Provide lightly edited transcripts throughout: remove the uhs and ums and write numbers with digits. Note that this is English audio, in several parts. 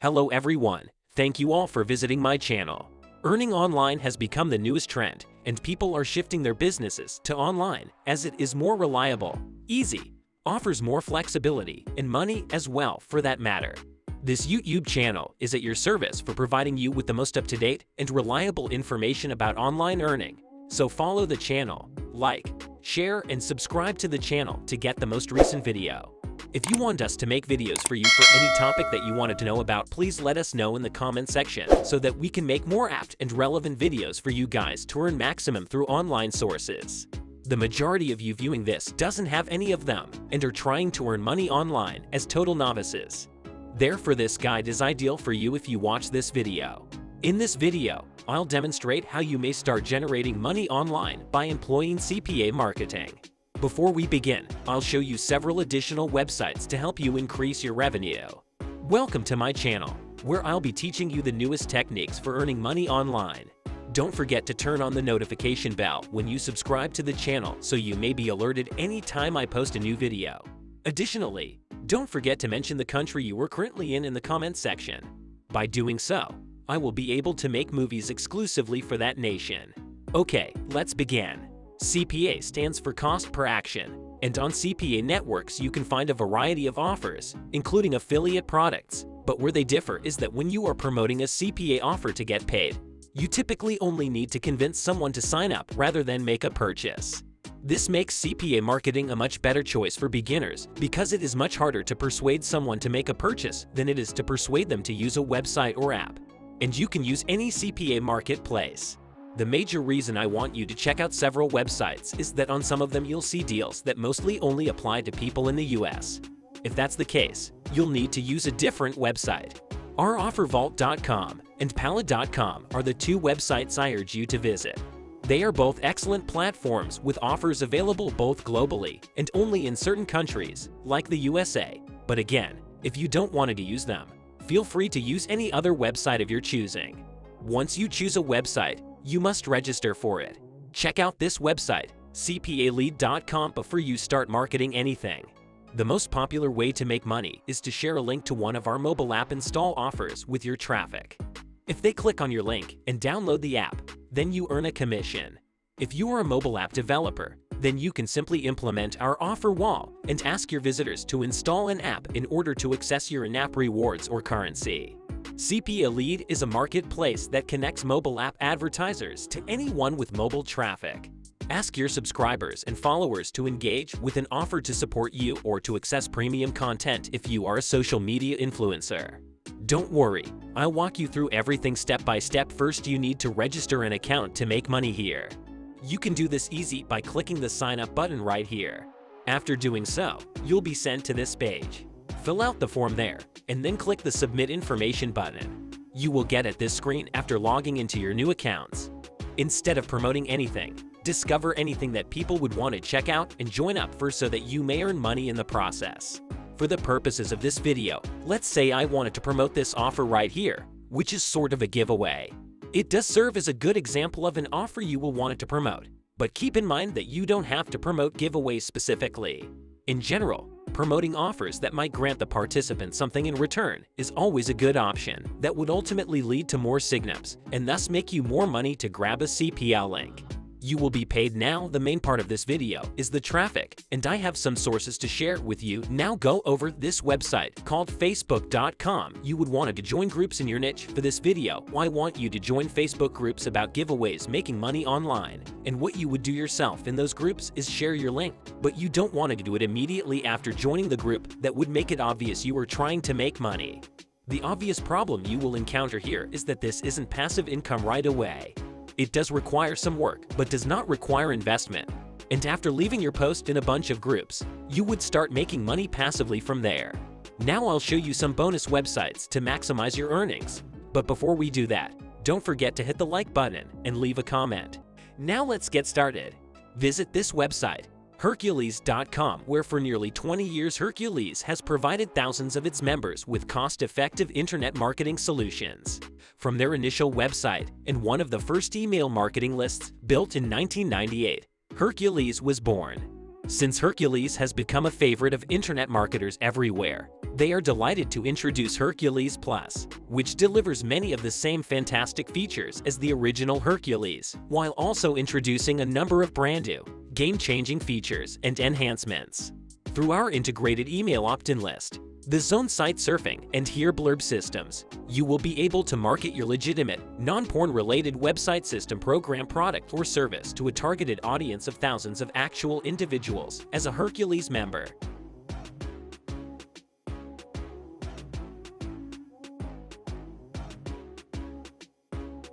Hello everyone, thank you all for visiting my channel. Earning online has become the newest trend, and people are shifting their businesses to online as it is more reliable, easy, offers more flexibility, and money as well for that matter. This YouTube channel is at your service for providing you with the most up-to-date and reliable information about online earning. So follow the channel, like, share, and subscribe to the channel to get the most recent video. If you want us to make videos for you for any topic that you wanted to know about, please let us know in the comment section so that we can make more apt and relevant videos for you guys to earn maximum through online sources. The majority of you viewing this doesn't have any of them and are trying to earn money online as total novices. Therefore, this guide is ideal for you if you watch this video. In this video, I'll demonstrate how you may start generating money online by employing CPA marketing. Before we begin, I'll show you several additional websites to help you increase your revenue. Welcome to my channel, where I'll be teaching you the newest techniques for earning money online. Don't forget to turn on the notification bell when you subscribe to the channel so you may be alerted anytime I post a new video. Additionally, don't forget to mention the country you are currently in the comments section. By doing so, I will be able to make movies exclusively for that nation. Okay, let's begin. CPA stands for Cost Per Action, and on CPA networks you can find a variety of offers, including affiliate products, but where they differ is that when you are promoting a CPA offer to get paid, you typically only need to convince someone to sign up rather than make a purchase. This makes CPA marketing a much better choice for beginners because it is much harder to persuade someone to make a purchase than it is to persuade them to use a website or app. And you can use any CPA marketplace. The major reason I want you to check out several websites is that on some of them you'll see deals that mostly only apply to people in the US. If that's the case, you'll need to use a different website. OurOfferVault.com and Pallet.com are the two websites I urge you to visit. They are both excellent platforms with offers available both globally and only in certain countries, like the USA. But again, if you don't want to use them, feel free to use any other website of your choosing. Once you choose a website, you must register for it. Check out this website, CPAlead.com, before you start marketing anything. The most popular way to make money is to share a link to one of our mobile app install offers with your traffic. If they click on your link and download the app, then you earn a commission. If you are a mobile app developer, then you can simply implement our offer wall and ask your visitors to install an app in order to access your in-app rewards or currency. CPA Lead is a marketplace that connects mobile app advertisers to anyone with mobile traffic. Ask your subscribers and followers to engage with an offer to support you or to access premium content if you are a social media influencer. Don't worry, I'll walk you through everything step by step. First, you need to register an account to make money here. You can do this easy by clicking the sign up button right here. After doing so, you'll be sent to this page. Fill out the form there, and then click the Submit Information button. You will get at this screen after logging into your new accounts. Instead of promoting anything, discover anything that people would want to check out and join up for so that you may earn money in the process. For the purposes of this video, let's say I wanted to promote this offer right here, which is sort of a giveaway. It does serve as a good example of an offer you will want it to promote, but keep in mind that you don't have to promote giveaways specifically. In general, promoting offers that might grant the participant something in return is always a good option that would ultimately lead to more signups and thus make you more money to grab a CPA link. You will be paid now. The main part of this video is the traffic, and I have some sources to share with you. Now go over this website called Facebook.com. You would want to join groups in your niche. For this video, I want you to join Facebook groups about giveaways, making money online. And what you would do yourself in those groups is share your link, but you don't want to do it immediately after joining the group. That would make it obvious you are trying to make money. The obvious problem you will encounter here is that this isn't passive income right away. It does require some work, but does not require investment. And after leaving your post in a bunch of groups, you would start making money passively from there. Now I'll show you some bonus websites to maximize your earnings. But before we do that, don't forget to hit the like button and leave a comment. Now let's get started. Visit this website, Hercules.com, where for nearly 20 years Hercules has provided thousands of its members with cost-effective internet marketing solutions. From their initial website and one of the first email marketing lists built in 1998, Hercules was born. Since Hercules has become a favorite of internet marketers everywhere, They are delighted to introduce Hercules Plus, which delivers many of the same fantastic features as the original Hercules, while also introducing a number of brand new, game-changing features and enhancements. Through our integrated email opt-in list, the Zone site surfing and Here Blurb systems, you will be able to market your legitimate, non-porn-related website system program product or service to a targeted audience of thousands of actual individuals as a Hercules member.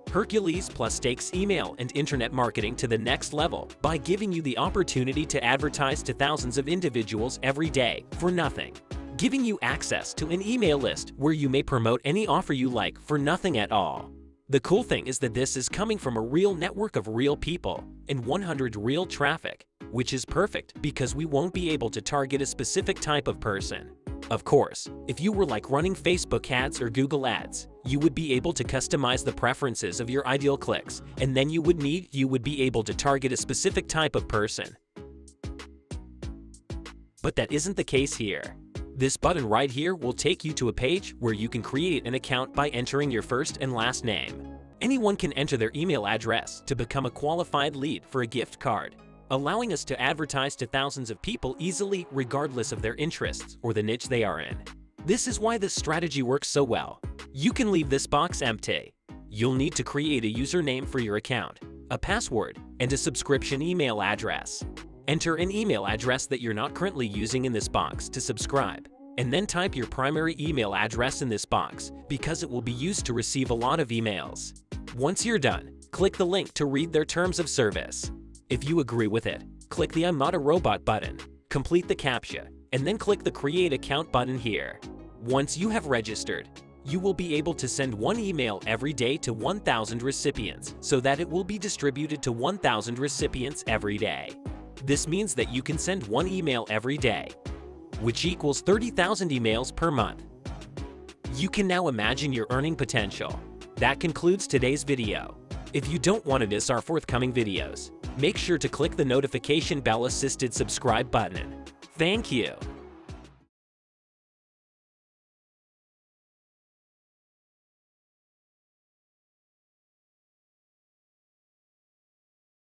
Hercules Plus takes email and internet marketing to the next level by giving you the opportunity to advertise to thousands of individuals every day for nothing, giving you access to an email list where you may promote any offer you like for nothing at all. The cool thing is that this is coming from a real network of real people and 100 real traffic, which is perfect because we won't be able to target a specific type of person. Of course, if you were like running Facebook ads or Google ads, you would be able to customize the preferences of your ideal clicks, and then you would be able to target a specific type of person. But that isn't the case here. This button right here will take you to a page where you can create an account by entering your first and last name. Anyone can enter their email address to become a qualified lead for a gift card, allowing us to advertise to thousands of people easily regardless of their interests or the niche they are in. This is why this strategy works so well. You can leave this box empty. You'll need to create a username for your account, a password, and a subscription email address. Enter an email address that you're not currently using in this box to subscribe, and then type your primary email address in this box because it will be used to receive a lot of emails. Once you're done, click the link to read their terms of service. If you agree with it, click the I'm not a robot button, complete the CAPTCHA, and then click the Create Account button here. Once you have registered, you will be able to send one email every day to 1,000 recipients so that it will be distributed to 1,000 recipients every day. This means that you can send one email every day, which equals 30,000 emails per month. You can now imagine your earning potential. That concludes today's video. If you don't want to miss our forthcoming videos, make sure to click the notification bell assisted subscribe button. Thank you.